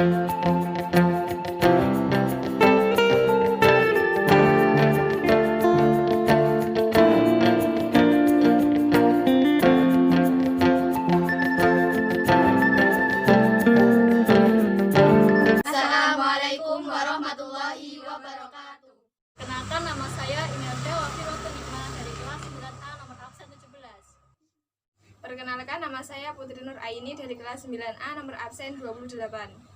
Assalamualaikum warahmatullahi wabarakatuh. Kenalkan, nama saya Imelda Wafirotul Hikmah dari kelas 9A nomor absen 17. Perkenalkan, nama saya Putri Nur Aini dari kelas 9A nomor absen 28.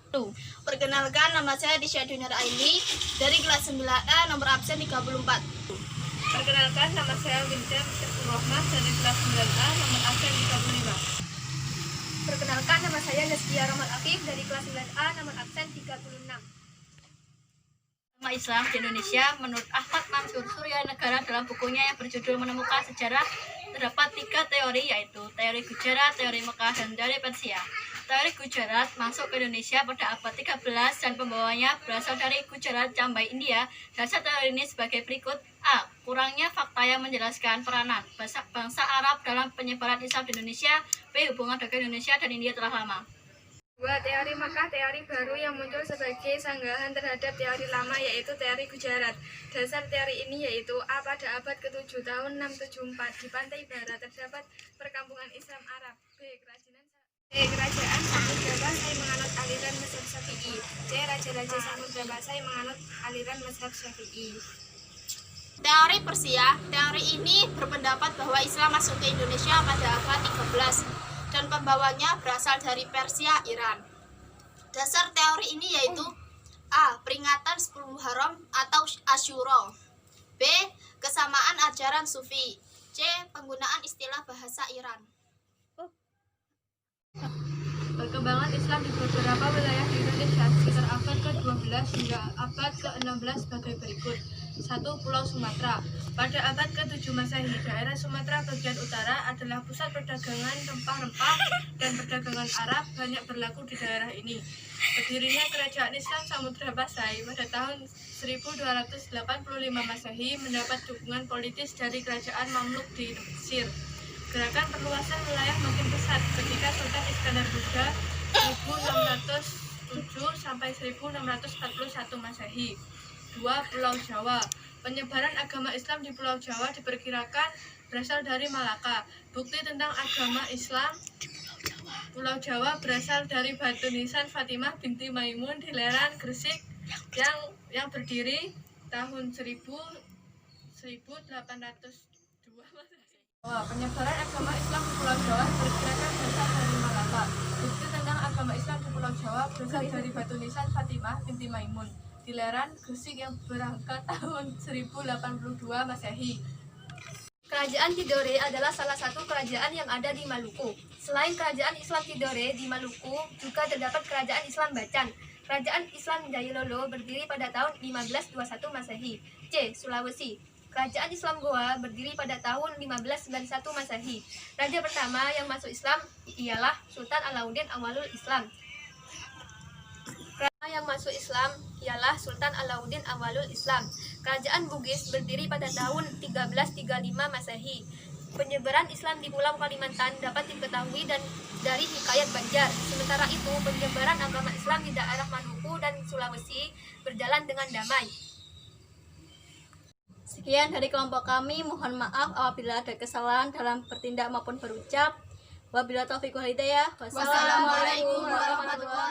Perkenalkan, nama saya Disya Dunar Aini dari kelas 9A nomor absen 34. Perkenalkan, nama saya Winda Mustaqul Rohmah dari kelas 9A nomor absen 35. Perkenalkan, nama saya Nazkia Rahmat Afif dari kelas 9A nomor absen 36. Agama Islam di Indonesia menurut Ahmad Mansur Surya Negara dalam bukunya yang berjudul Menemukan Sejarah terdapat 3 teori, yaitu teori Gujarat, teori Mekah, dan teori Persia. Teori Gujarat masuk ke Indonesia pada abad 13 dan pembawanya berasal dari Gujarat, Cambai, India. Dasar teori ini sebagai berikut. A. Kurangnya fakta yang menjelaskan peranan bangsa Arab dalam penyebaran Islam di Indonesia. B. Hubungan dagang Indonesia dan India telah lama. 2. Teori Makkah, teori baru yang muncul sebagai sanggahan terhadap teori lama, yaitu teori Gujarat. Dasar teori ini yaitu A. Pada abad ke-7 tahun 674 di pantai barat terdapat perkampungan Islam Arab. B. Kerajaan Samudra Pasai menganut aliran mazhab Syafi'i. C. Raja-raja Samudra Pasai menganut aliran mazhab Syafi'i. Teori Persia. Teori ini berpendapat bahwa Islam masuk ke Indonesia pada abad 13 dan pembawanya berasal dari Persia, Iran. Dasar teori ini yaitu A. Peringatan 10 Muharram atau Asyura. B. Kesamaan ajaran Sufi. C. Penggunaan istilah bahasa Iran. Perkembangan Islam di beberapa wilayah di Indonesia sekitar abad ke-12 hingga abad ke-16 sebagai berikut. 1. Pulau Sumatera. Pada abad ke-7 Masehi, daerah Sumatera bagian utara adalah pusat perdagangan rempah-rempah dan perdagangan Arab banyak berlaku di daerah ini. Berdirinya Kerajaan Islam Samudra Pasai pada tahun 1285 Masehi mendapat dukungan politis dari Kerajaan Mamluk di Mesir. Gerakan perluasan wilayah makin pesat ketika Sultan Iskandar Muda 1607 sampai 1641 Masehi. 2. Pulau Jawa. Penyebaran agama Islam di Pulau Jawa diperkirakan berasal dari Malaka. Bukti tentang agama Islam Pulau Jawa berasal dari batu nisan Fatimah binti Maimun di lereng Gresik yang berdiri tahun 1802 Masehi. Penyebaran agama Islam di Pulau Jawa diperkirakan berasal dari Malaka. Bukti tentang agama Islam di Pulau Jawa berasal dari batu nisan Fatimah binti Maimun di lereng Gresik yang berangkat tahun 1082 Masehi. Kerajaan Tidore adalah salah satu kerajaan yang ada di Maluku. Selain kerajaan Islam Tidore di Maluku, juga terdapat kerajaan Islam Bacan. Kerajaan Islam Jailolo berdiri pada tahun 1521 Masehi. C. Sulawesi. Kerajaan Islam Goa berdiri pada tahun 1591 Masehi. Raja pertama yang masuk Islam ialah Sultan Alauddin Awalul Islam. Kerajaan yang masuk Islam ialah Sultan Alauddin Awalul Islam. Kerajaan Bugis berdiri pada tahun 1335 Masehi. Penyebaran Islam di Pulau Kalimantan dapat diketahui dan dari hikayat Banjar. Sementara itu, penyebaran agama Islam di daerah Maluku dan Sulawesi berjalan dengan damai. Sekian dari kelompok kami, mohon maaf apabila ada kesalahan dalam bertindak maupun berucap. Wabillahi taufiq wal hidayah. Wassalamualaikum warahmatullahi